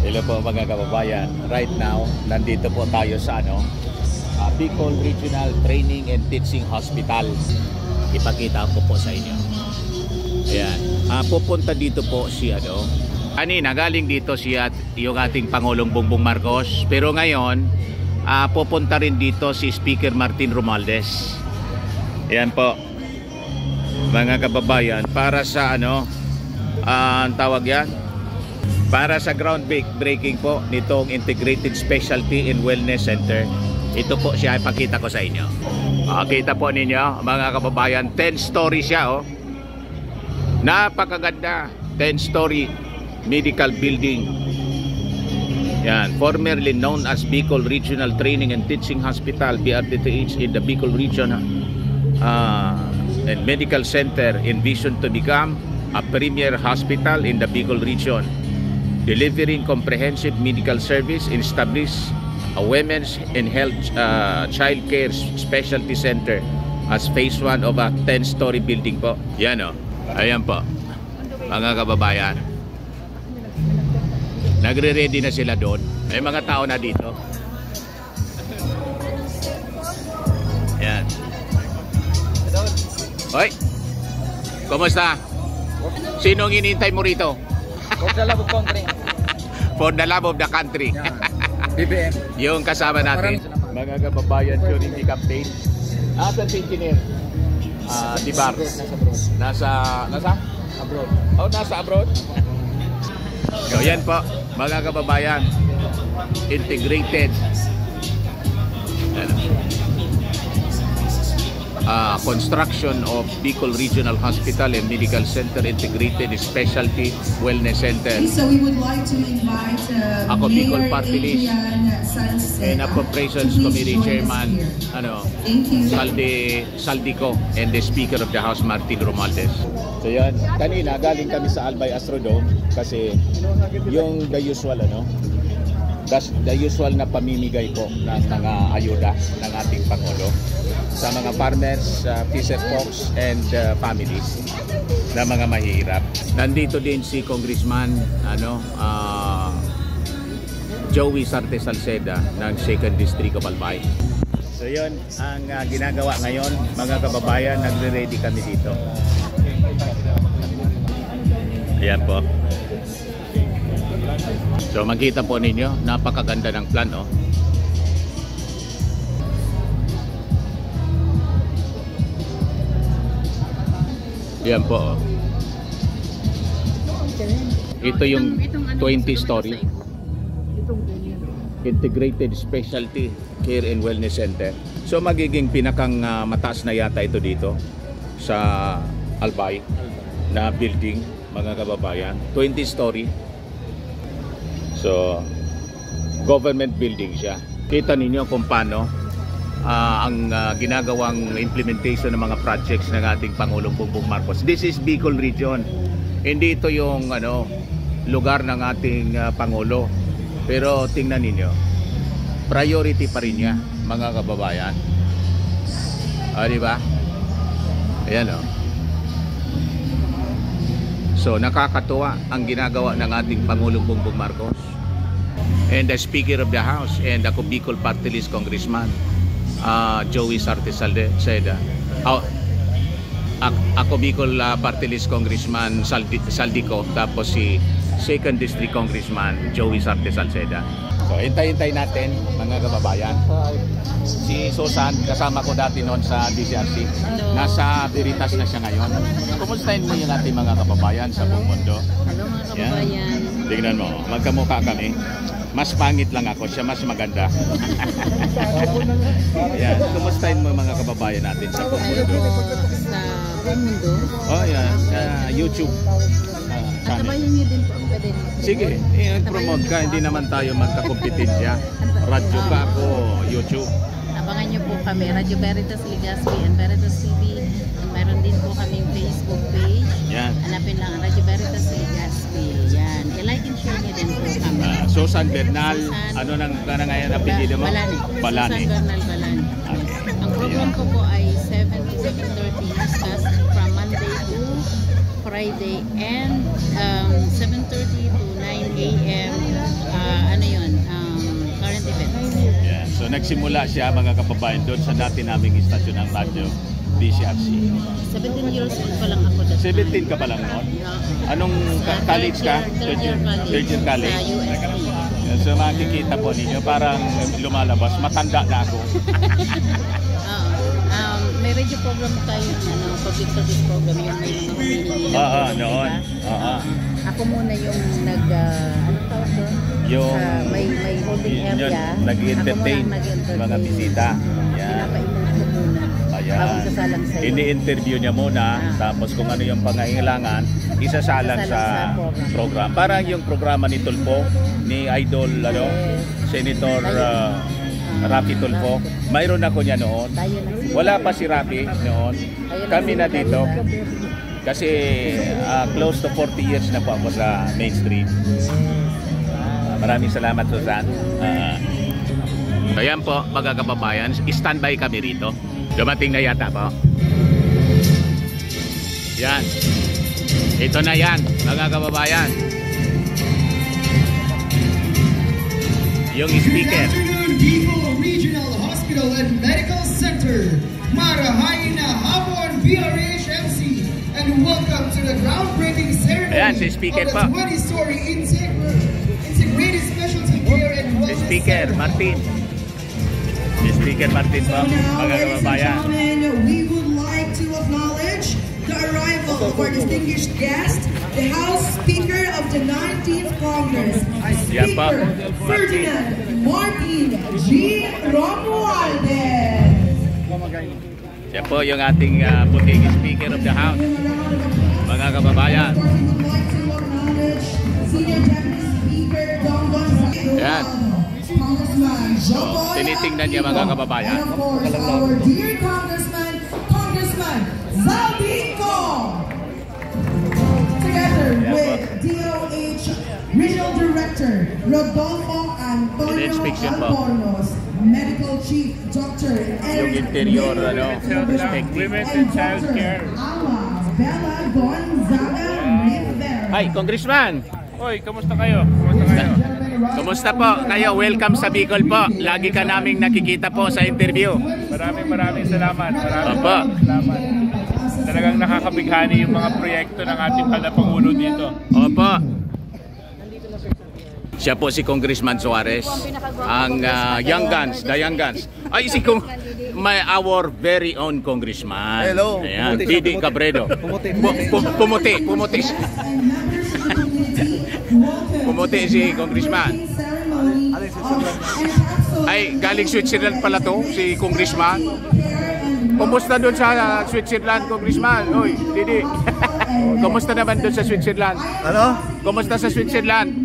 Hello po mga kababayan. Right now, nandito po tayo sa Bicol Regional Training and Teaching Hospital. Ipakita ko po sa inyo. Ayan. Pupunta dito po si kanina galing dito yung ating Pangulong Bongbong Marcos. Pero ngayon, pupunta rin dito si Speaker Martin Romualdez. Ayan po. Mga kababayan, para sa ang tawag yan? Para sa groundbreaking po nitong Integrated Specialty and Wellness Center. Ito po siya, ipakita ko sa inyo. Kita po ninyo mga kababayan, 10-story siya. Napakaganda, 10-story medical building. Yan, formerly known as Bicol Regional Training and Teaching Hospital, BRTTH, in the Bicol Region and Medical Center, envisioned to become a premier hospital in the Bicol Region, delivering comprehensive medical service, and establish a women's and health child care specialty center as phase 1 of a 10-story building po. Yan ayan po mga kababayan, nagre-ready na sila doon. May mga tao na dito. Yan. Hoy, kumusta? Sinong hinihintay mo rito? For the love of country. For the love of the country. BBM. Yung kasama natin. Mga kababayan, security captain. Asan si engineer? Dibar. Nasa abroad. Oh, nasa abroad? So, yan po, mga kababayan. Integrated construction of Bicol Regional Hospital and Medical Center Integrated Specialty Wellness Center. So we would like to invite Ako Bicol Party List and Appropriations Committee Chairman Saldico and the Speaker of the House Martin Romualdez. So yan, kanina galing kami sa Albay Astrodome kasi yung the usual na pamimigay po ng mga ayuda ng ating Pangulo sa mga farmers, fisher folks, and families na mga mahirap. Nandito din si Congressman Joey Sarte Salceda ng 2nd District of Albay. So yun ang ginagawa ngayon, mga kababayan. Nagre-ready kami dito. Ayan po. So makita po ninyo, napakaganda ng plan. Yan po. Ito yung 20-story Integrated Specialty Care and Wellness Center. So magiging pinakang mataas na yata ito dito sa Albay na building, mga kababayan. 20-story. So government building siya. Kita ninyo kung paano ang ginagawang implementation ng mga projects ng ating Pangulong Bongbong Marcos. This is Bicol Region. Hindi ito yung lugar ng ating Pangulo. Pero tingnan ninyo, priority pa rin niya, mga kababayan. Di ba? Ayan So nakakatuwa ang ginagawa ng ating Pangulong Bongbong Marcos and the Speaker of the House and ako Bicol Party List Congressman Joey Sarte Salceda. Ako Bicol Party List Congressman Saldico, tapos si 2nd District Congressman Joey Sarte Salceda. So hintay-hintay natin, mga kababayan. Si Susan, kasama ko dati noon sa DCRC. Nasa Veritas na siya ngayon. Kumustahin mo yung ating mga kababayan sa buong mundo? Hello mga kababayan. Tingnan mo, magkamukha kami. Mas pangit lang ako, siya mas maganda. Yan, kumustahin mo mga kababayan natin sa buong mundo? Sa buong mundo? Oh, yan, YouTube channel. Atabayan niyo din po ang pwede. Sige, i-promote ka, hindi naman tayo magkakompetensya. Radyo ka ako, YouTube. Abangan niyo po kami, Radio Veritas Legazpi and Veritas TV. Mayroon din po kaming Facebook page. Yan. Hanapin lang ang Radio Veritas Legazpi. Yan. I-like and share niyo din po kami. Susan Bernal, ano nang ngayon apelyido mo? Balani. Susan Bernal Balani. Okay. Ang program ko po ay 7 to 7:30 newscast from Monday to Friday and 7:30 to 9 a.m. So nagsimula siya mga kababayan doon sa dati naming istasyon ng radyo, DCRC. 17 years old pa lang ako dati. 17 ka pa lang noon? Anong college ka? Third year college. Sa UST. So makikita po ninyo, parang lumalabas, matanda na ako. May radio program tayo, public service program, yung may mga noon. Ako muna yung anong tawag doon? Yung may holding area. Nag-entertain mga bisita. Yan. Pinapa-improve ko muna. Bago sasalang sa'yo. Ini-interview niya muna, tapos kung ano yung pangailangan, isasalang sa program. Parang yung programa ni Tulfo, ni Idol, Senator Rafi Tulfo. Mayroon ako niya noon. Wala pa si Rafi noon. Kami na dito. Kasi close to 40 years na po ako sa mainstream. Maraming salamat, Susan. Ayan po, mga kababayan, standby kami rito. Dumating na yata po. Yan. Ito na yan, mga kababayan. Yung speaker. Bicol Regional Hospital and Medical Center. Marahay na hapon, BRHMC, and welcome to the groundbreaking ceremony. Ayan, si speaker of the pa. 20-story integrated specialty care and Si wellness speaker, center. Martin. Si speaker, Martin po, So now, mga ladies and kababayan. gentlemen, we would like to acknowledge the arrival of our distinguished guest, the House Speaker of the 19th Congress, Yan po, Speaker Ferdinand Martin G. Romualdez. Yan po yung ating puting speaker of the house, mga kababayan. Of course, we would like to acknowledge Senior Deputy Speaker Don Gonzalo. Yan. Congressman Joboy Tinitingnan niya, mga Aquino. kababayan. And of course, our dear Congressman Zaldico. Together with DOH Regional Director Rodolfo Antonio Inspection po. Albornoz, Medical Chief Dr. Yung Eric interior, Rivera, perspective. and Dr. Alma Bella Gonzaga Rivera. Hi, Congressman. Hoy, kamusta kayo? Kamusta kayo? Kumusta po kayo? Welcome sa Bicol po. Lagi ka naming nakikita po sa interview. Maraming salamat. Opo. Salamat. Talagang nakakabighani yung mga proyekto ng ating Pangulo dito. Opo. Siya po si Congressman Suarez, ang Young Guns, the Young Guns. Ay, our very own Congressman. Hello. Ayan, Pumuti siya, Didi pumuti. Cabredo. Pumuti. Pumuti si Congressman. Ay, galing Switzerland pala to, si Congressman. Kumusta doon sa Switzerland, Congressman? Oy, Didi. Kumusta naman doon sa Switzerland? Ano? Kumusta sa Switzerland?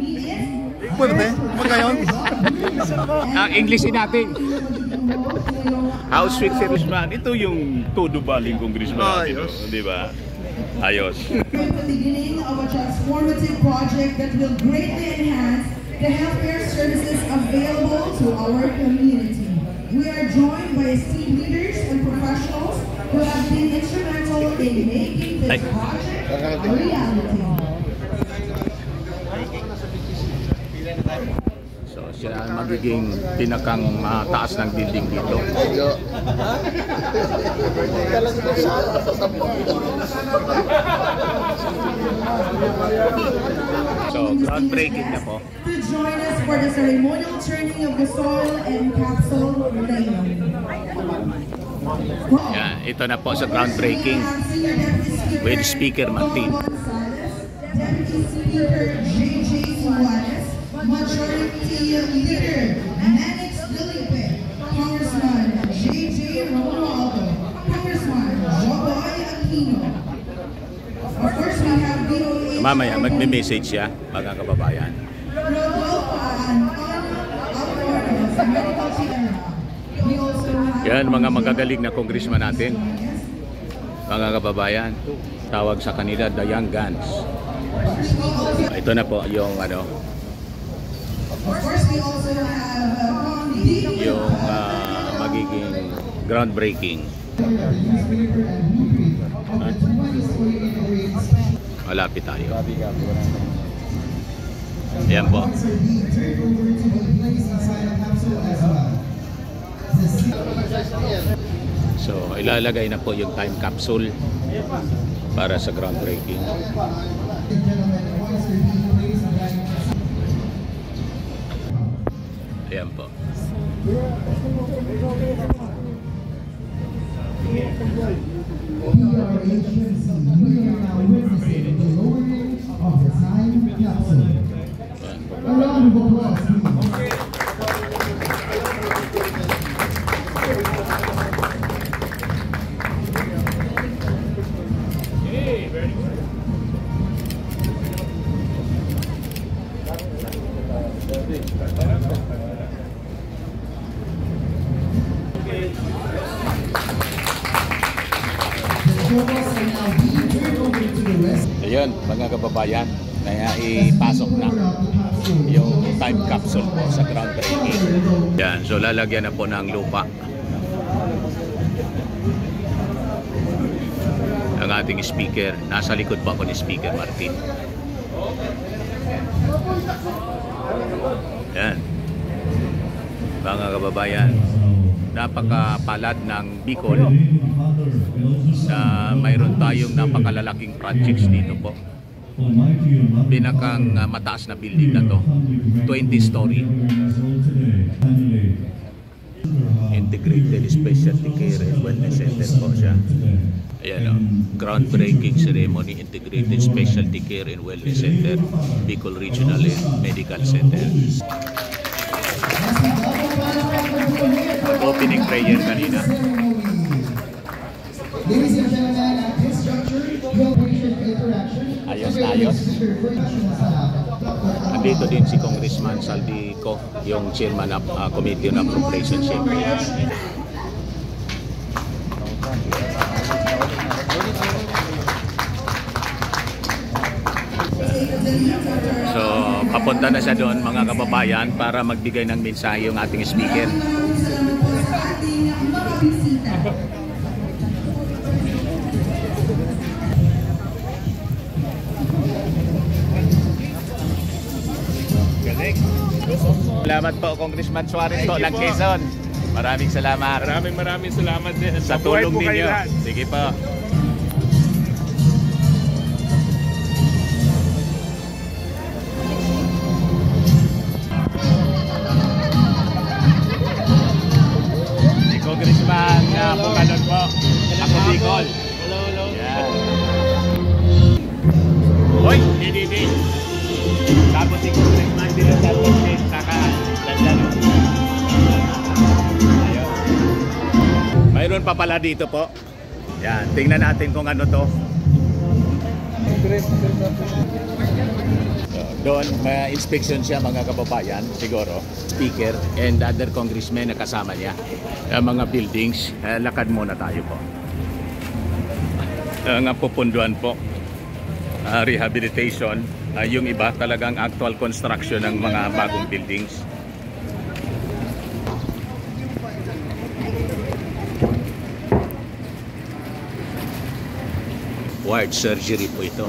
Pwede? Magayon? Ang Englishin natin. House Switzerland. Ito yung todo baling Congressman natin. Ayos. Di ba? Ayos. The beginning of a transformative project that will greatly enhance the healthcare services available to our community. We are joined by esteemed leaders and professionals who have been instrumental in making this project a reality. So, siya ang magiging pinakang taas ng building dito. So, groundbreaking na po. To join us for the ceremonial turning of the soil and capsule laying. Yan, ito na po sa groundbreaking with Speaker Martin. Deputy Speaker J.J. Suarez, Majority Leader Manix Felipe, Congressman J.J. Romualdo, Congressman Joboy Aquino. Of course, we have DOH. Mamaya, magme-message siya, mga kababayan. Rodolfo Albornoz, Medical Chief. We also have Yan, mga magagaling na congressman natin. Mga kababayan, tawag sa kanila, the Young Guns. Ito na po yung Of course, we also have yung magiging groundbreaking. Malapit tayo. Ayan po. So, ilalagay na po yung time capsule para sa groundbreaking. Ayan po. Ayun, mga kababayan, na ipasok na yung time capsule po sa groundbreaking. Yan, so lalagyan na po ng lupa ang ating speaker. Nasa likod po ako ni Speaker Martin. Yan, mga kababayan, napakapalad ng Bicol na mayroon tayong napakalalaking projects dito po. Pinakang mataas na building na to, 20-story. Integrated Specialty Care and Wellness Center po siya. Ayan o, groundbreaking ceremony, Integrated Specialty Care and Wellness Center, Bicol Regional Medical Center. Opening prayer kanina. Ladies and gentlemen, at this juncture, your patient interaction. Ayos na ayos. Andito din si Congressman Saldico, yung chairman of Committee on Appropriations. So, papunta na siya doon, mga kababayan, para magbigay ng mensahe yung ating speaker. Salamat po, Congressman Suarez po ng Quezon. Maraming salamat. Maraming salamat din. Sa tulong ninyo. Sige po. Si Congressman Pugalon po. Ako Bicol. Hello. Yan. Hoy, hindi. Tapos si Congressman din sa Congress. Mayroon pa pala dito po. Yan, tingnan natin kung ano to. So, doon, may inspection siya, mga kababayan, siguro. Speaker and other congressmen na kasama niya. Mga buildings, lakad muna tayo po. Nga pupunduan po. Rehabilitation. Yung iba talagang actual construction ng mga bagong buildings. Ward surgery po ito.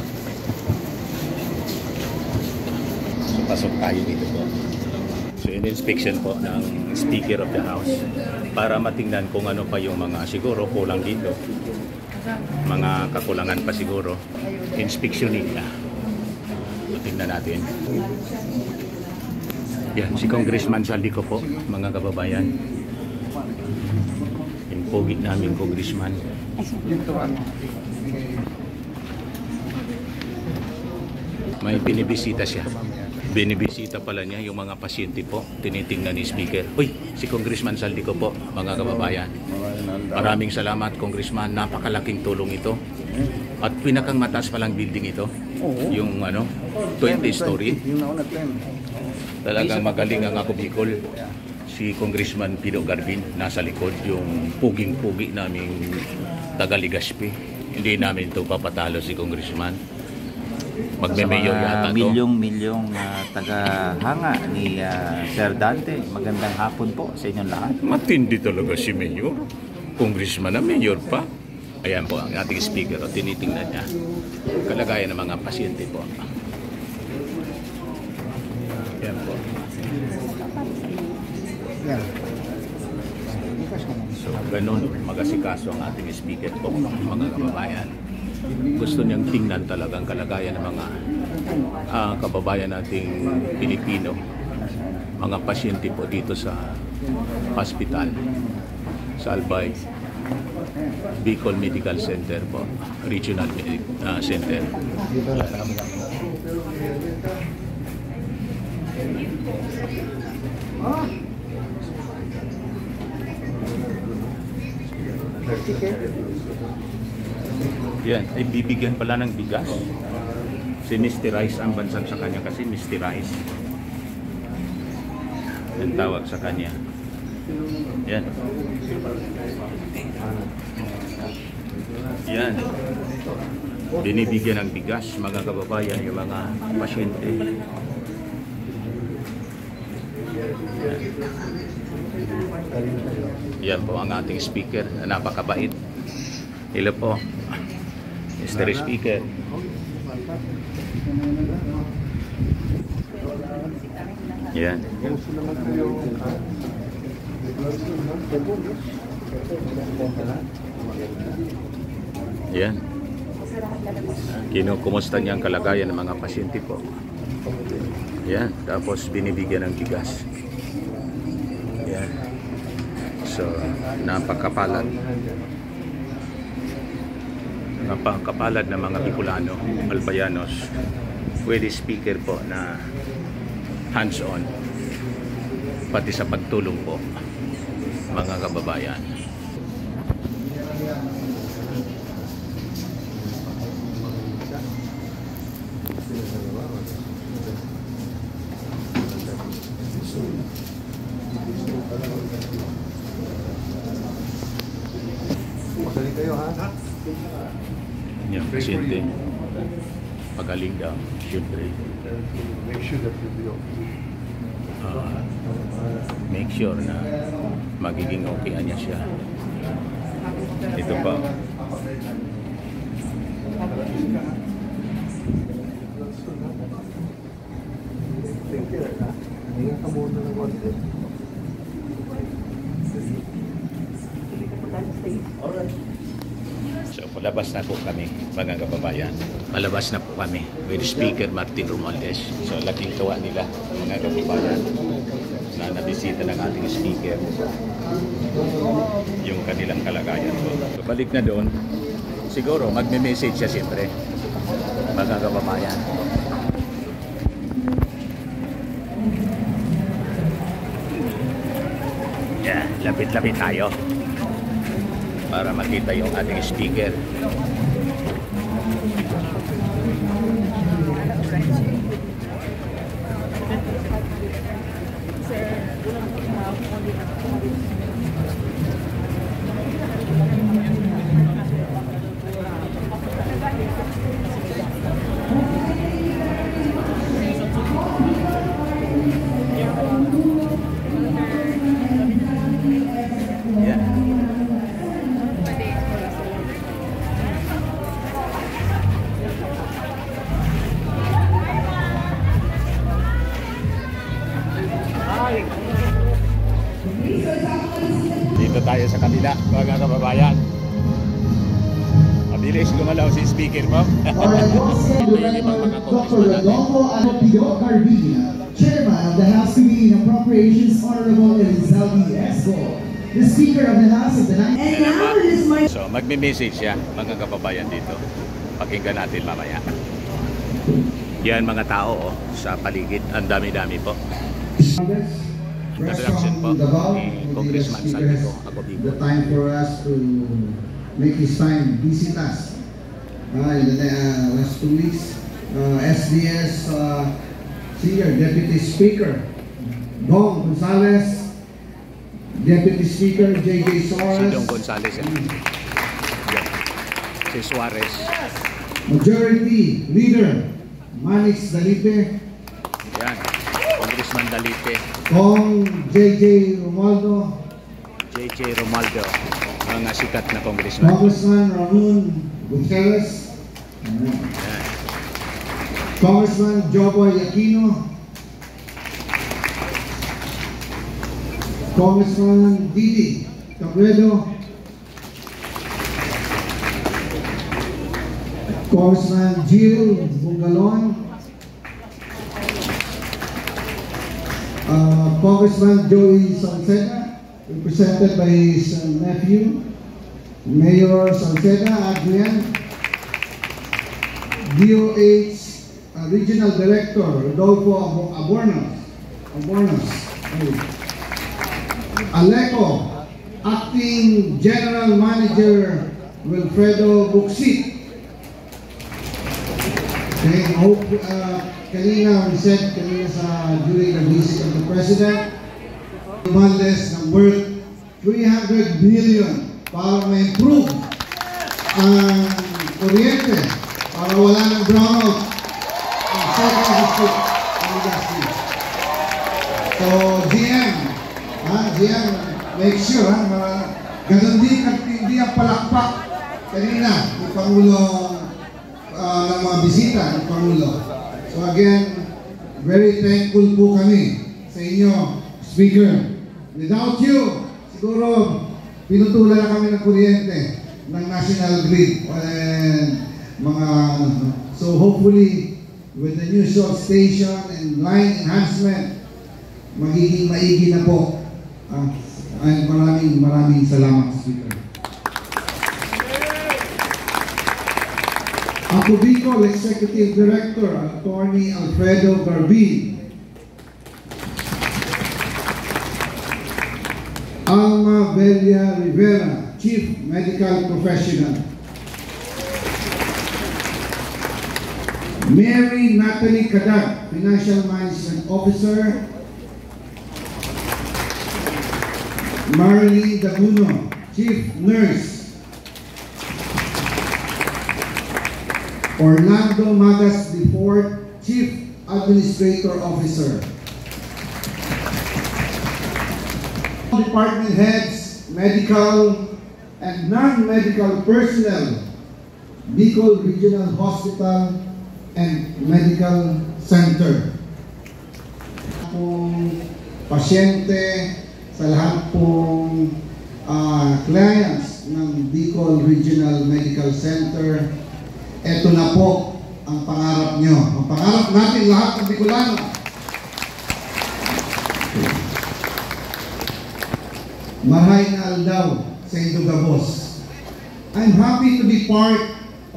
So, pasok tayo dito po. So, in-inspection po ng Speaker of the House para matingnan kung ano pa yung mga siguro kulang dito. Mga kakulangan pa siguro. Inspeksyonin na. So, tingnan natin. Yan, si Congressman Saldico po, mga kababayan. Yung pogi namin Congressman. May binibisita siya. Binibisita pala niya yung mga pasyente po. Tinitingnan ni Speaker. Uy, si Congressman Saldico po, mga kababayan. Maraming salamat, Congressman. Napakalaking tulong ito. At pinakang mataas palang building ito. Yung 20-story. Talagang magaling ang ako Bicol. Si Congressman Pino Garbin nasa likod. Yung puging-pugi naming taga Legazpi. Hindi namin ito papatalo si Congressman. Magme-mayor yata to. Milyong taga-hanga ni Sir Dante. Magandang hapon po sa inyong lahat. Matindi talaga si Mayor. Congressman na Mayor pa. Ayan po ang ating speaker. O, tinitingnan niya. Kalagayan ng mga pasyente po. Ayan po. So, ganun, mag-asikaso ang ating speaker po, mga kababayan. Gusto niyang tingnan talagang kalagayan ng mga kababayan nating Pilipino, mga pasyente po dito sa hospital, sa Albay, Bicol Medical Center po, Regional Center. Yan, ay bibigyan pala ng bigas. Sinistirize ang bansag sa kanya kasi mistirize. Yan tawag sa kanya. Yan. Yan. Binibigyan ng bigas, mga kababayan, yung mga pasyente. Yan. Yan po ang ating speaker, napakabait. Hello po, Mr. Speaker. Yan. Yan. Kinukumusta niya ang kalagayan ng mga pasyente po. Yan. Tapos binibigyan ng bigas. Yan. So, napakapalad. Napakapalad ng mga Bicolano, Albayanos, with the speaker po na hands-on, pati sa pagtulong po, mga kababayan. Magaling kayo, ha? Yan, pasyente. Pagaling daw, syempre. Make sure that you'll be okay. Make sure na magiging okay niya siya. Ito pa. Take care, ha? Hinga ka muna ng konti. So, palabas na po kami, mga kababayan. Palabas na po kami with Speaker Martin Romualdez. So, laking tuwa nila, mga kababayan, na nabisita ng ating speaker yung kanilang kalagayan po. So, balik na doon, siguro magme-message siya siyempre, mga kababayan. Yeah, lapit-lapit tayo para makita yung ating speaker. Dito tayo sa kabila, mga kababayan. Mabilis gumalaw si speaker mo. Dr. Rodolfo Alpio Carbina, Chairman of the House Committee on Appropriations, Honorable Elizalde Esco, the Speaker of the House of the Ninth. And now it is my So, magme-message siya, mga kababayan dito. Pakinggan natin mamaya. Yan mga tao sa paligid. Ang dami-dami po. Introduction po ni Congressman Saldico Acobico. The time for us to make his time visit us. In the last 2 weeks, SDS Senior Deputy Speaker Dong Gonzales, Deputy Speaker J.J. Si Suarez, Dong Gonzales. Yan. Si Suarez. Majority Leader Manix Dalipe, Yan. Congressman Dalipe. Kong J.J. Romualdo, J.J. Romualdo. Mga sikat na congressman. Congressman Ramon Gutierrez, Yan. Congressman Joboy Aquino, Congressman Didi Cabredo, Congressman Jill Bungalon, Congressman Joey Salceda, represented by his nephew, Mayor Salceda, Adrian, DOH Regional Director Rodolfo Abornos, Aleco, Acting General Manager Wilfredo Buxit. Okay, I hope kanina we said during the visit of the President, Romualdez ng worth 300 billion para ma-improve ang kuryente, para wala ng brownout ang second district ng Legazpi. So GM, make sure ganun hindi ang palakpak kanina ni Pangulo ng mga bisita ng Pangulo. So again, very thankful po kami sa inyo, Speaker. Without you, siguro pinutulan na kami ng kuryente ng National Grid and so hopefully with the new substation and line enhancement, magiging maigi na po. Ay maraming salamat, Speaker. Ako Bicol Executive Director, Attorney Alfredo Garbin. Alma Belia Rivera, Chief Medical Professional. Mary Natalie Cadag, Financial Management Officer. Marlene Daguno, Chief Nurse. Orlando Magas IV, Chief Administrator Officer. Department heads, medical and non-medical personnel, Bicol Regional Hospital and Medical Center. Pong pasyente, sa lahat pong clients ng Bicol Regional Medical Center, eto na po ang pangarap nyo. Ang pangarap natin lahat ng Bicolano. Mahay na aldaw sa Indogabos. I'm happy to be part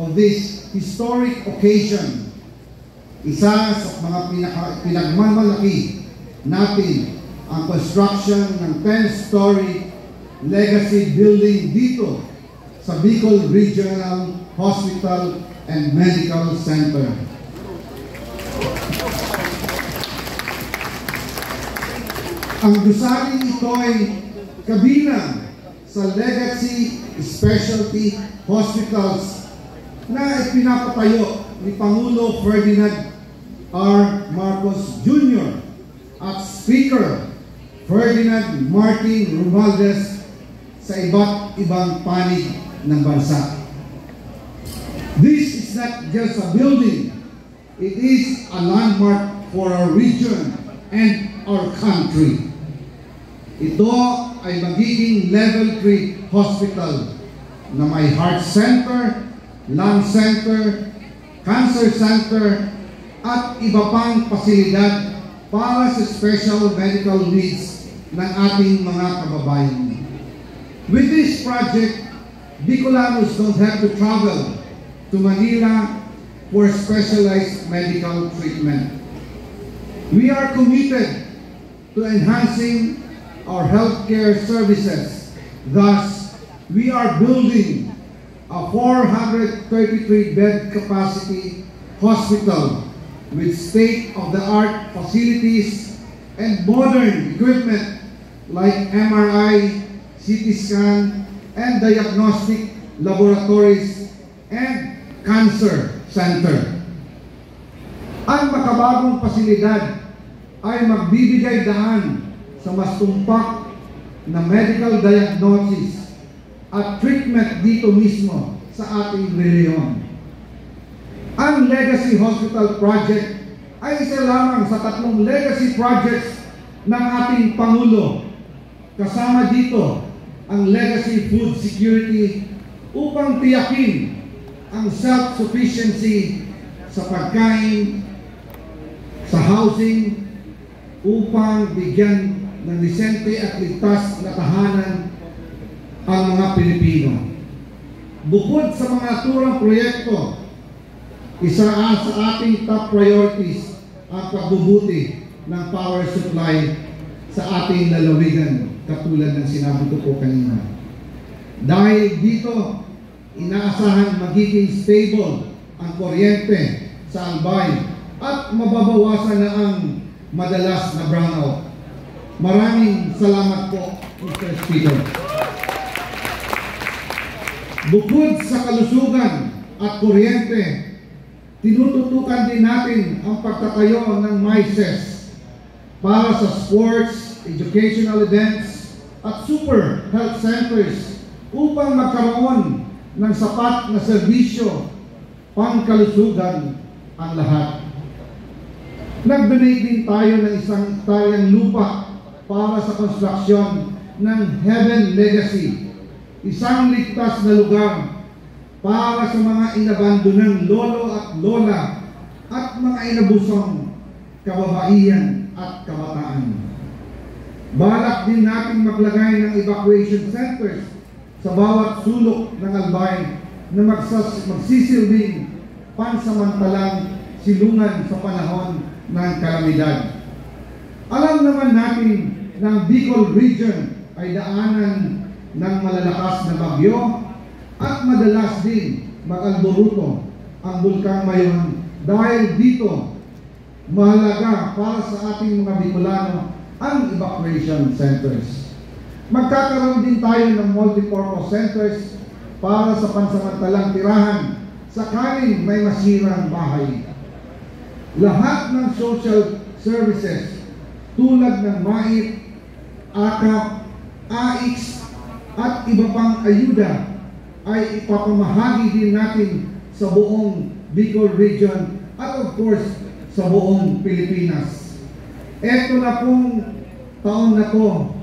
of this historic occasion. Isa sa mga pinagmamalaki natin ang construction ng 10-story legacy building dito sa Bicol Regional Hospital and Medical Center. Ang gusaling ito ay kabilang sa legacy specialty hospitals na ipinapatayo ni Pangulo Ferdinand R. Marcos Jr. at Speaker Ferdinand Martin Romualdez sa iba't ibang panig ng bansa. This is not just a building, it is a landmark for our region and our country. Ito ay magiging level 3 hospital na may heart center, lung center, cancer center, at iba pang pasilidad para sa special medical needs ng ating mga kababayan. With this project, Bicolanos don't have to travel to Manila for specialized medical treatment. We are committed to enhancing our healthcare services. Thus, we are building a 433-bed capacity hospital with state-of-the-art facilities and modern equipment like MRI, CT scan, and diagnostic laboratories and cancer center. Ang makabagong pasilidad ay magbibigay daan sa mas tumpak na medical diagnosis at treatment dito mismo sa ating rehiyon. Ang Legacy Hospital Project ay isa lamang sa 3 legacy projects ng ating Pangulo. Kasama dito ang legacy food security upang tiyakin ang self-sufficiency sa pagkain, sa housing, upang bigyan ng disente at ligtas na tahanan ang mga Pilipino. Bukod sa mga naturang proyekto, isa sa ating top priorities ang pagbubuti ng power supply sa ating lalawigan, katulad ng sinabi ko po kanina. Dahil dito, inaasahan magiging stable ang kuryente sa Albay at mababawasan na ang madalas na brownout. Maraming salamat po, Mr. Speaker. Bukod sa kalusugan at kuryente, tinututukan din natin ang pagtatayo ng MICES para sa sports, educational events, at super health centers upang magkaroon ng sapat na serbisyo pangkalusugan ang lahat. Nag-donate din tayo ng isang hektaryang lupa para sa konstruksyon ng Heaven Legacy, isang ligtas na lugar para sa mga inabandonang lolo at lola at mga inabusong kababaihan at kabataan. Balak din natin maglagay ng evacuation centers sa bawat sulok ng Albay na magsisilbing pansamantalang silungan sa panahon ng kalamidad. Alam naman natin na ang Bicol Region ay daanan ng malalakas na bagyo at madalas din mag-alboruto ang Bulkang Mayon. Dahil dito, mahalaga para sa ating mga Bicolano ang evacuation centers. Magkakaroon din tayo ng multipurpose centers para sa pansamantalang tirahan sakaling may masirang bahay. Lahat ng social services tulad ng MAIT, AKAP, AIX at iba pang ayuda ay ipapamahagi din natin sa buong Bicol Region at of course sa buong Pilipinas. Ito na pong taon na to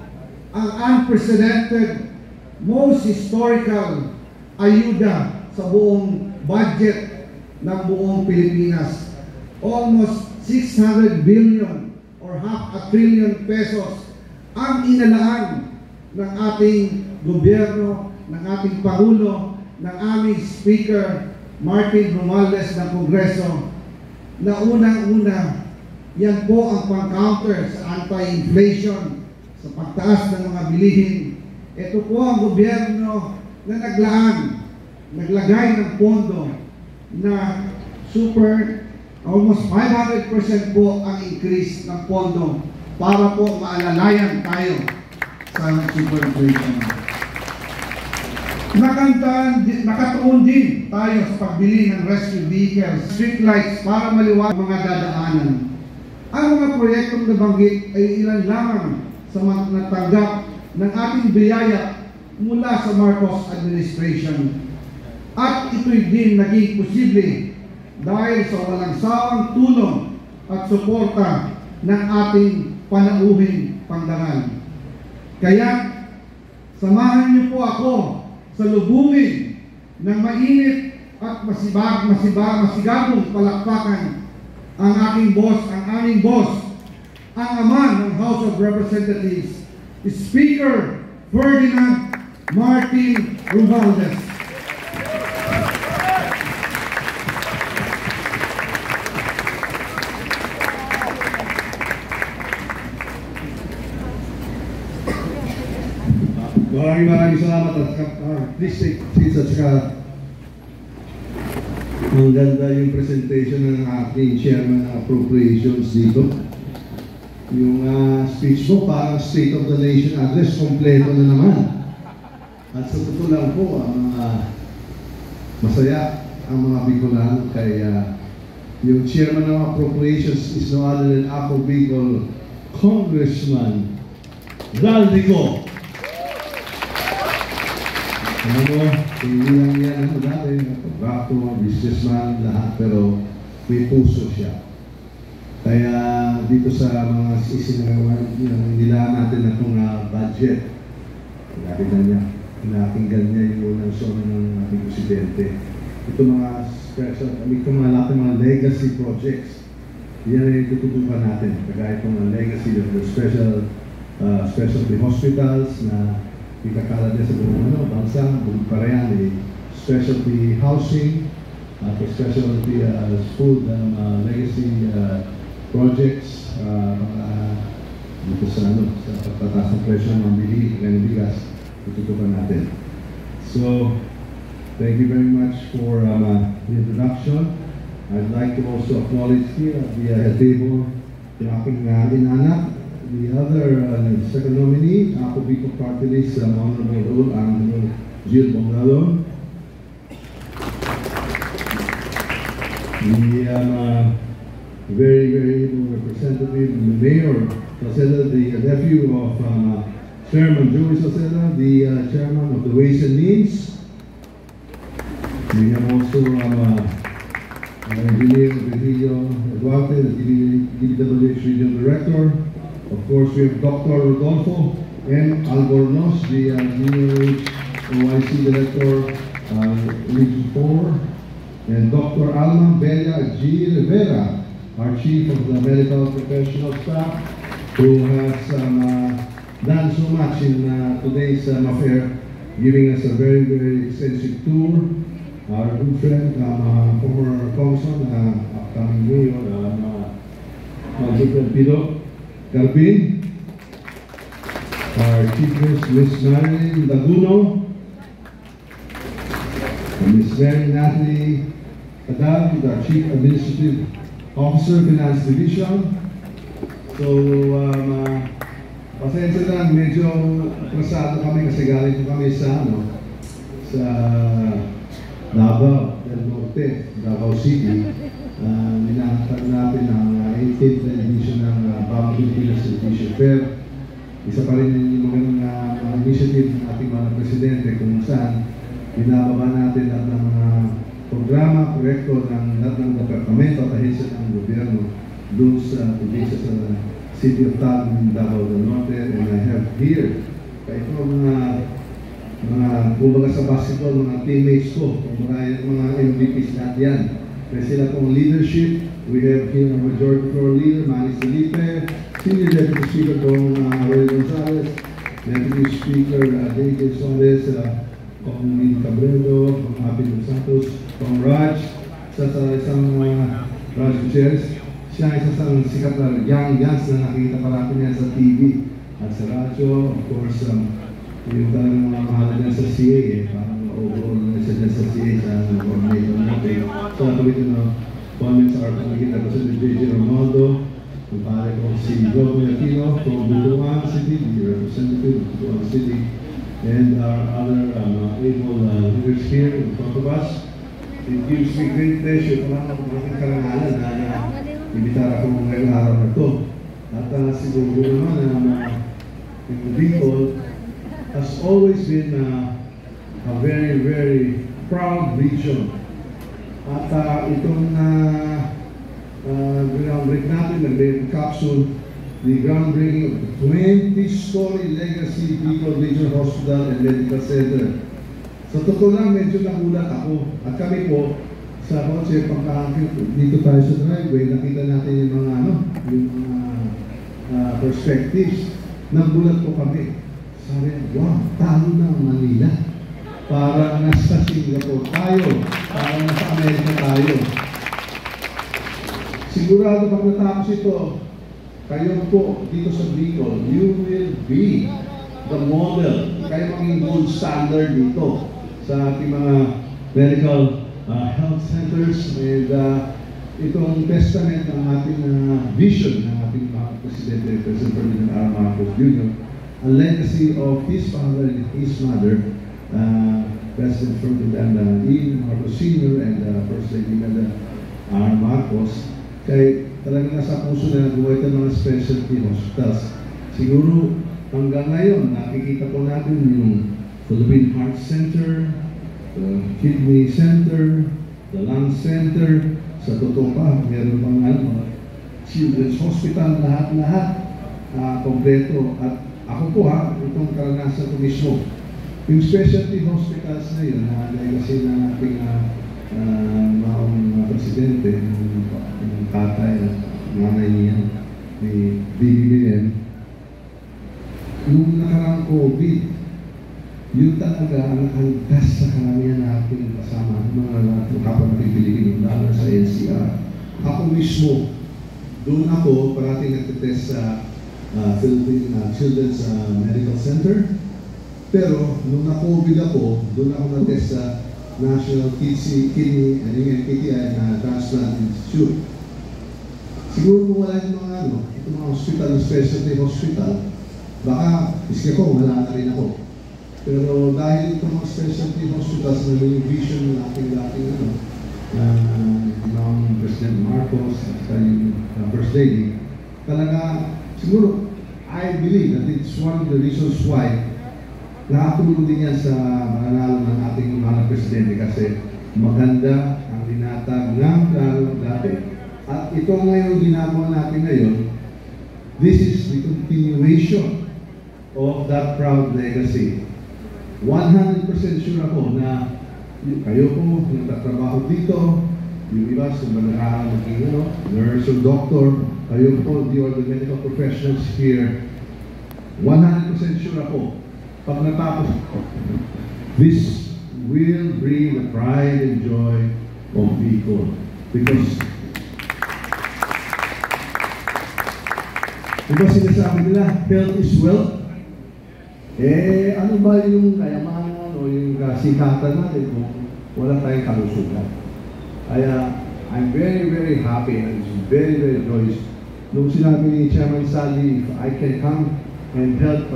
ang unprecedented, most historical ayuda sa buong budget ng buong Pilipinas. Almost 600 billion or half a trillion pesos ang inalaan ng ating gobyerno, ng ating Pangulo, ng aming Speaker Martin Romualdez ng Kongreso, na unang-una, yan po ang pang-counter sa anti-inflation, sa pagtaas ng mga bilihin. Ito po ang gobyerno na naglagay ng pondo na almost 500% po ang increase ng pondo para po maalalayan tayo sa superinflation. Nakatuon din tayo sa pagbili ng rescue vehicles, street lights para maliwanag mga dadaanan. Ang mga proyektong nabanggit ay ilan lamang sa mga natanggap ng ating biyaya mula sa Marcos administration. At ito'y din naging posible dahil sa walang sawang tulong at suporta ng ating panauhing pangdangal. Kaya, samahan niyo po ako sa lubungin ng mainit at masigabong palakpakan ang aking boss, ang aming boss, ang ama ng House of Representatives, Speaker Ferdinand Martin Romualdez. Maraming salamat at please take seats at saka ang ganda yung presentation ng ating chairman ng appropriations dito. Yung speech mo parang State of the Nation address, kompleto na naman. At sa totoo lang po, masaya ang mga Bicolano kaya yung chairman ng appropriations is no other than Ako Bicol Congressman Zaldico. Ano mo, hindi lang yan dati, pagbato, businessman, lahat, pero may puso siya. Kaya dito sa mga isinagawa nila natin na itong budget, nakita niya, pinakinggan niya yung unang song ng ating presidente. Ito mga special, ito mga lahat ng mga legacy projects, yan ay tututukan natin. Kagaya itong mga legacy of the specialty hospitals na ikakala niya sa buong bansa, buong parehan, specialty housing, specialty food, legacy projects, dito sa pagtataas ng presyo ng mga bigas, tututukan natin. So, thank you very much for the introduction. I'd like to also acknowledge here at the table the aking inanak, the other second nominee, Ako Bicol Party List, Honorable Jill Bongalon. The very, very representative, the Mayor Salceda, the nephew of Chairman Joey Salceda, the Chairman of the Ways and Means. We have also Engineer Virgilio Duarte, the DPWH Regional Director. Of course, we have Dr. Rodolfo M. Albornoz, the OIC Director, Region 4, and Dr. Alma Bella G. Rivera, our Chief of the Medical Professional Staff, who has done so much in today's affair, giving us a very, very extensive tour. Our good friend, former Congressman, upcoming Mayor, my good friend Pido Garbin, our Chief Nurse, Ms. Marilyn Laguno, Ms. Mary Natalie Kadal, our Chief Administrative Officer, Finance Division. So, pasensya lang, medyo atrasado kami kasi galing kami sa Davao del Norte, Davao City. Ninakatag natin ang 18th edition ng Bawang Pilipinas Education Fair. Isa pa rin yung magandang initiative ng ating mga presidente kung saan binababa natin lahat ng mga programa, proyekto ng lahat ng departamento at ahensya ng gobyerno doon sa City of Taguig, Davao del Norte. And I have here, kahit mga kumbaga sa basketball, mga teammates ko, mga MVPs lahat yan. Kaya sila pong leadership. We have here our majority floor leader, Manny Felipe, Senior Deputy Speaker Kong Aurelio Gonzalez, Deputy Speaker David Suarez, Kong Lino Cabrero, Kong Abby Dos Santos, Kong Raj, isang Raj Gutierrez. Siya isang sikat na young guns na nakikita parati niya sa TV at sa radyo. Of course, yung talagang mga mahala niya sa CA, parang overall na siya sa CA sa coordinator natin. So, nakawit yung comments are nakikita ko sa J.J. Ronaldo, yung pare ko si Joe Aquino from Butuan City, the representative of Butuan City, and our other able leaders here in front of us. It gives me great pleasure kung ano kung aking karangalan na ibitara ko ngayong araw na ito. At siguro naman yung Bicol has always been a very, very proud region. At itong groundbreak natin, nag-recap soon, the groundbreaking of the 20-story legacy Bicol Regional Hospital and Medical Center. Sa totoo lang, medyo nagulat ako. At kami po, sa kotse, pagkakakit dito tayo sa driveway, nakita natin yung mga perspectives. Nagulat po kami. Sabi, wow, talo na ang Manila. Parang nasa Singapore tayo. Parang nasa Amerika tayo. Sigurado pag natapos ito, kayo po dito sa Bicol, you will be the model. Kayo maging gold standard dito sa ating mga medical health centers. And itong testament ng ating vision ng ating Presidente, President Ferdinand R. Marcos Jr., a legacy of his father and his mother, President Ferdinand E. Marcos Sr. and First Lady Imelda R. Marcos. Kaya talagang nasa puso na nagawa ito mga specialty hospitals. Siguro hanggang ngayon, nakikita po natin yung Philippine Heart Center, the Kidney Center, the Lung Center. Sa totoo pa, meron pang Children's Hospital, lahat-lahat kompleto. At ako po itong karanasan ko mismo Yung specialty hospitals na yun, na legacy ng ating maong presidente, yung tatay at nanay niya, ni BBBM, nung nakarang COVID, yun talaga ang angkas sa karamihan natin kasama mga kapatid Pilipino, lalo sa NCR. Ako mismo, doon ako parating nagtitest sa Philippine Children's Medical Center. Pero nung na-COVID ako, doon ako na-test sa National Kidney and Transplant Institute. Siguro kung wala yung mga itong mga hospital, specialty hospital, baka iski ko, wala na rin ako. Pero dahil itong mga specialty hospitals na yung vision ng ating ng President Marcos at yung First Lady, talaga siguro I believe that it's one of the reasons why nakatulong din yan sa mananalo ng ating mga presidente kasi maganda ang linatag ng plano dati. At ito ngayon ginagawa natin ngayon, this is the continuation of that proud legacy. 100% sure ako na kayo po, nagtatrabaho dito, yung iba sa mga maging nurse or doctor, kayo po, the medical professionals here, 100% sure ako, pag natapos ko, this will bring the pride and joy of Bicol. Because, diba sinasabi nila, health is wealth? Ano ba yung kayamanan o yung sikatan natin kung wala tayong kalusugan? Kaya, I'm very, very happy and very, very joyous. Nung sinabi ni Chairman Sally, if I can come and help,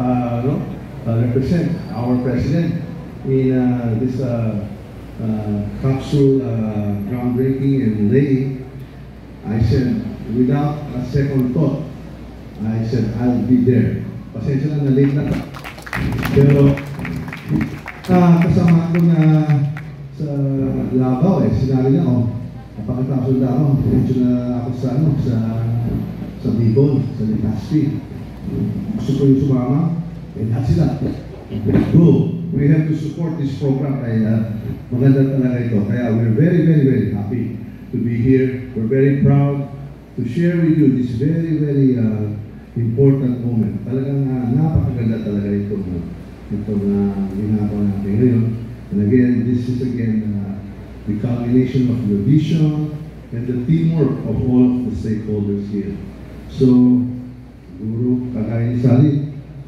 represent our president in this capsule groundbreaking and laying, I said, without a second thought, I said, I'll be there. Pasensya na late na. Pero, kasama ko na sa Davao sinabi niya, napakatapos na ako, diretso na ako sa Bicol, sa Legazpi. Gusto ko yung sumama. And that's it. Go. We have to support this program. Kaya maganda talaga ito. Kaya we're very, very, very happy to be here. We're very proud to share with you this very, very important moment. Talagang napakaganda talaga ito na ginagawa natin ngayon. And again, this is again the culmination of the vision and the teamwork of all of the stakeholders here. So, Guru, kagaya ni Sally,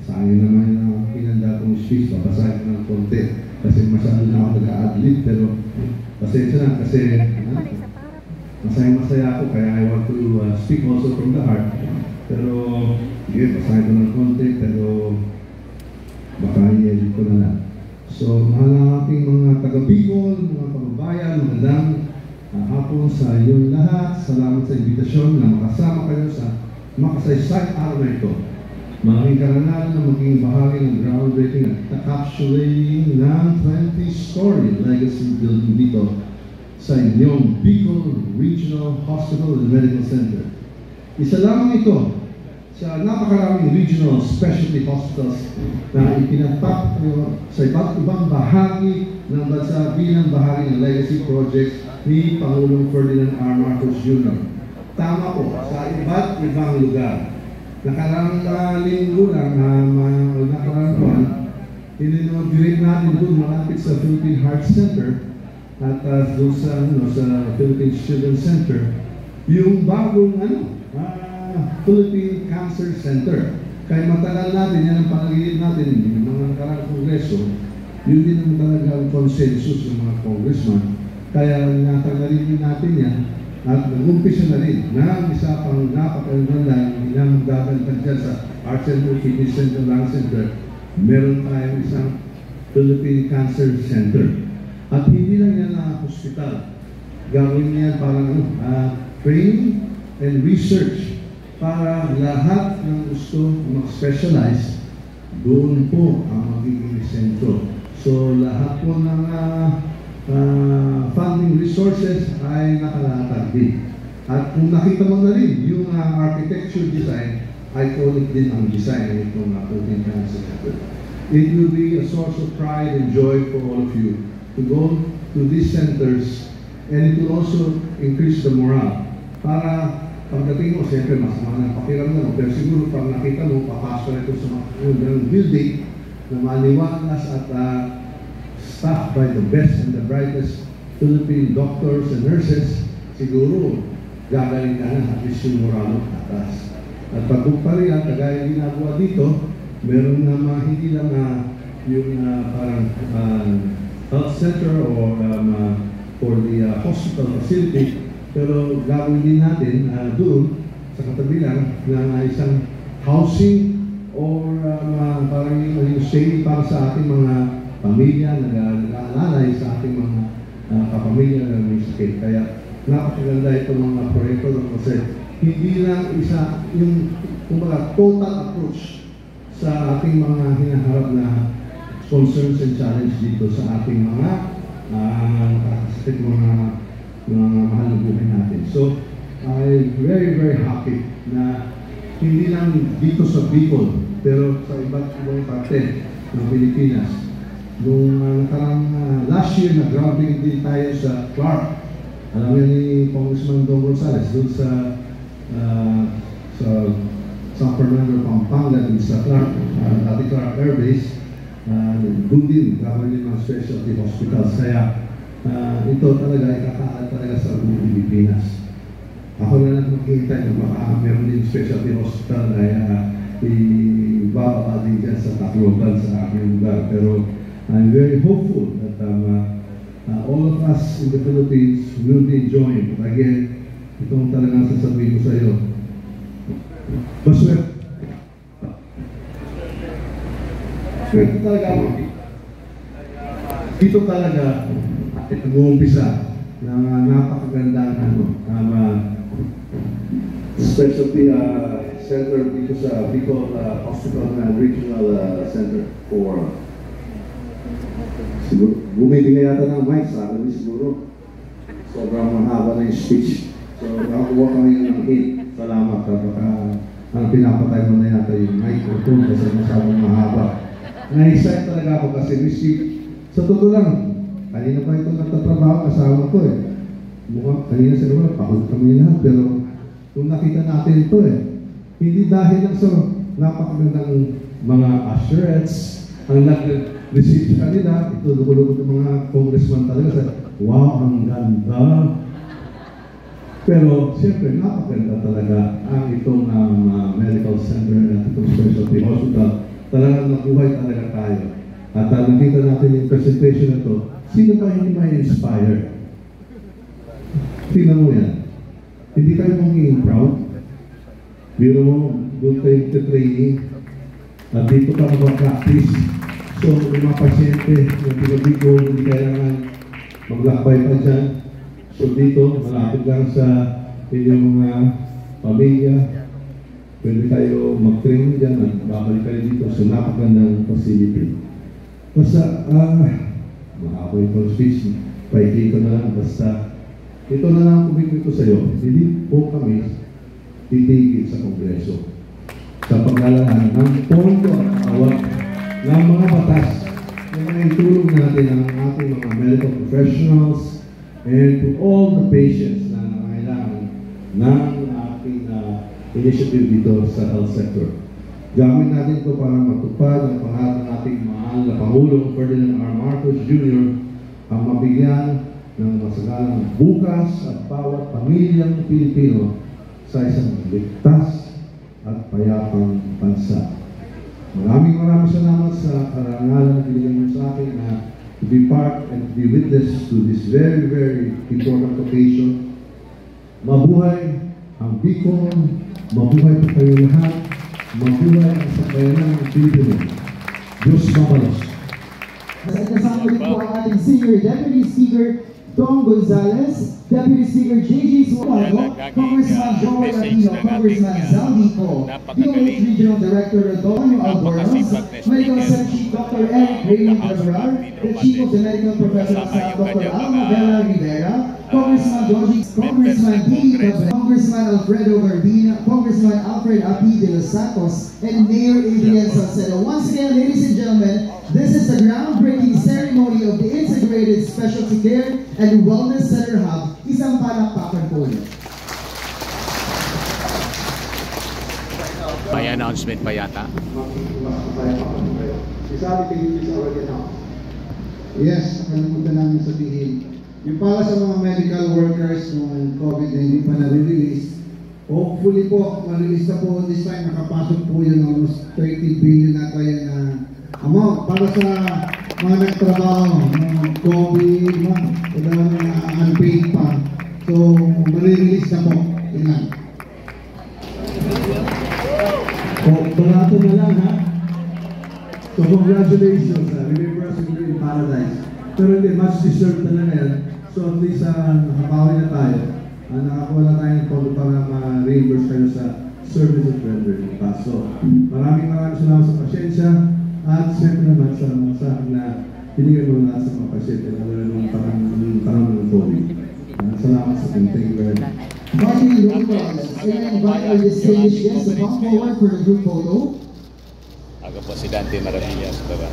sayang naman na pinanda kong speech, papasahin ko ng konti kasi masyado na ako nag-a-adlib, pero pasensya na kasi masaya ako kaya I want to speak also from the heart, pero pasahin ko ng konti, pero baka i-edit ko na lang. So, mahal ang ating mga taga-Bicol, mga kababayan, magandang hapon sa inyong lahat. Salamat sa imbitasyon na makasama kayo sa makasaysay araw na ito. Maraming karangalan na maging bahagi ng groundbreaking at capsulating ng 20-story legacy building dito sa inyong Bicol Regional Hospital and Medical Center. Isa lamang ito sa napakaraming regional specialty hospitals na ipinatap sa iba't ibang bahagi ng bansa bilang bahagi ng legacy projects ni Pangulong Ferdinand R. Marcos Jr. Tama po, sa iba't ibang lugar. Nakarang linggo lang, nakarang buwan, in-inaugurate natin doon malapit sa Philippine Heart Center at doon sa Philippine Children's Center, yung bagong Philippine Cancer Center. Kaya matagal natin, yan ang panaginip natin, yung mga nakarang kongreso, yun din ang talagang consensus ng mga congressman. Kaya natagaling natin yan. At nag-umpisa na rin na isa pang napakaganda ng dadalhan dyan sa Heart Center, Kidney Center, Lung Center. Meron tayong isang Philippine Cancer Center. At hindi lang yan na hospital. Gawin niya parang training and research para lahat ng gusto mag-specialize, doon po ang magiging sentro. So lahat po ng funding resources ay nakalatag din. At kung nakita mo na rin, yung architecture design, iconic din ang design ng itong Philippine Cancer Center. it will be a source of pride and joy for all of you to go to these centers, and it will also increase the morale. Para pagdating mo, siyempre masama ng pakiramdam mo, pero siguro pag nakita mo, papasok na ito sa mga building na maliwalas at staffed by the best and the brightest Philippine doctors and nurses, siguro gagaling ka na at least yung moral mo atas. At pagkumpari yan, kagaya ginagawa dito, meron na hindi lang yung parang health center or for the hospital facility, pero gagawin din natin doon sa katabi lang na isang housing or parang yung stay para sa ating mga pamilya nag-aalalay sa ating mga kapamilya na may sakit. Kaya napakaganda itong mga proyekto kasi hindi lang isa yung kumbaga total approach sa ating mga hinaharap na concerns and challenge dito sa ating mga mahal na buhay natin. So, I'm very, very happy na hindi lang dito sa Bicol, pero sa iba't ibang parte ng Pilipinas. Nung last year, nag-grounding din tayo sa Clark. Alam niyo ni Congressman Don Gonzales, doon sa San Fernando, Pampanga, din sa Clark, dati Clark Air Base, doon din, gagawin din mga specialty hospitals. Kaya ito talaga, ikakaalat talaga sa buong Pilipinas. Ako na lang makikita na baka meron din specialty hospital na ibababa din dyan sa Tacloban sa aking lugar. Pero I'm very hopeful that all of us in the Philippines will be enjoying. But again, itong talagang sasabihin ko sa iyo. Maswerte. Swerte talaga ako. Dito talaga nag-uumpisa na napakagandang specialty center dito sa Bicol Hospital na Regional Center for siguro, bumibigay yata ng mic sa akin siguro. Sobrang mahaba na yung speech. So, nakakuha kami ng hit. Salamat. Baka pinapatay mo na yata yung microphone kasi masyadong mahaba. Na-excite talaga ako kasi sa totoo lang, kanina pa ito nagtatrabaho kasama ko eh. Mukhang kanina siguro, pakot kami lahat. Pero kung nakita natin ito hindi dahil lang sa napakagandang mga assurance ang nag-receive sa kanila, ito lukulugot ng mga congressman talaga sa, wow, ang ganda. Pero siyempre, napakaganda talaga ang itong medical center at itong specialty hospital. Talagang nabuhay talaga tayo. At nakita natin yung presentation na ito, sino ba hindi ma-inspire? Tingnan mo yan. Hindi kayo magiging proud. Biro mo, doon kayo training. At dito ka mag-practice. So, yung mga pasyente, yung pinag-bigo, hindi kailangan maglakbay pa dyan. So, dito, malapit lang sa inyong pamilya. Pwede kayo mag-training dyan at babalik kayo dito sa napakagandang facility. Basta, mahaba yung speech, paikita na lang, basta ito na lang ang kumikita ko sa iyo, hindi po kami titigil sa Kongreso sa paglalaan ng pondo at awat ng mga batas na naitulong natin ang ating mga medical professionals and to all the patients na nangailangan ng ating initiative dito sa health sector. Gamit natin ito para matupad ang pangarap ng ating mahal na Pangulong Ferdinand R. Marcos Jr. ang mabigyan ng masagalang bukas at bawat pamilyang Pilipino sa isang ligtas at payapang bansa. Maraming salamat sa karangalan na binigyan mo sa akin na to be part and to be witness to this very, very important occasion. Mabuhay ang Bicol, mabuhay po kayo lahat, mabuhay ang sakayanan ng Pilipino. Diyos mabalos. Kasama din po ang ating Senior Deputy Speaker Don Gonzales, Deputy Speaker J.J. Suardo, Congressman Joel Aquino, Congressman Zaldi Po, DOH Regional Director Antonio Albornoz, Medical Center Chief Dr. Eric Raymond Laboral, the Chief of the Medical Professional Staff, Dr. Almabella Rivera, Congressman Georgie, Congressman Dini Cabral, Congressman Alfredo Garbina, Congressman Alfred Api de los Santos, and Mayor Adrian Salcedo. Once again, ladies and gentlemen, this is the groundbreaking ceremony of the Integrated Specialty Care and Wellness Center Hub. Isang palakpakan po yun. May announcement pa yata? Yes, nakalimutan namin sabihin. Yung para sa mga medical workers ng COVID na hindi pa na-release, hopefully po, ma-release na po this time, nakapasok po yun almost 30 billion na tayo na amount para sa mga nagtrabaho, mga COVID, mga unpaid pa. So, ma-release na po. Yun lang. Barato na lang ha. So congratulations, remember us in paradise. Pero hindi, much deserved talaga yan. So at least nakabawi na tayo. Nakakuha na tayo ng todo para ma-reimburse kayo sa service of rendering. So maraming salamat sa pasyensya at siyempre naman sa na binigyan mo lahat sa mga pasyente na wala nung panahon ng COVID. Salamat sa akin. Thank you very much. Finally, roll calls. I invite our distinguished guests to come forward for the group photo. Ako po si Dante Maravillas, baba.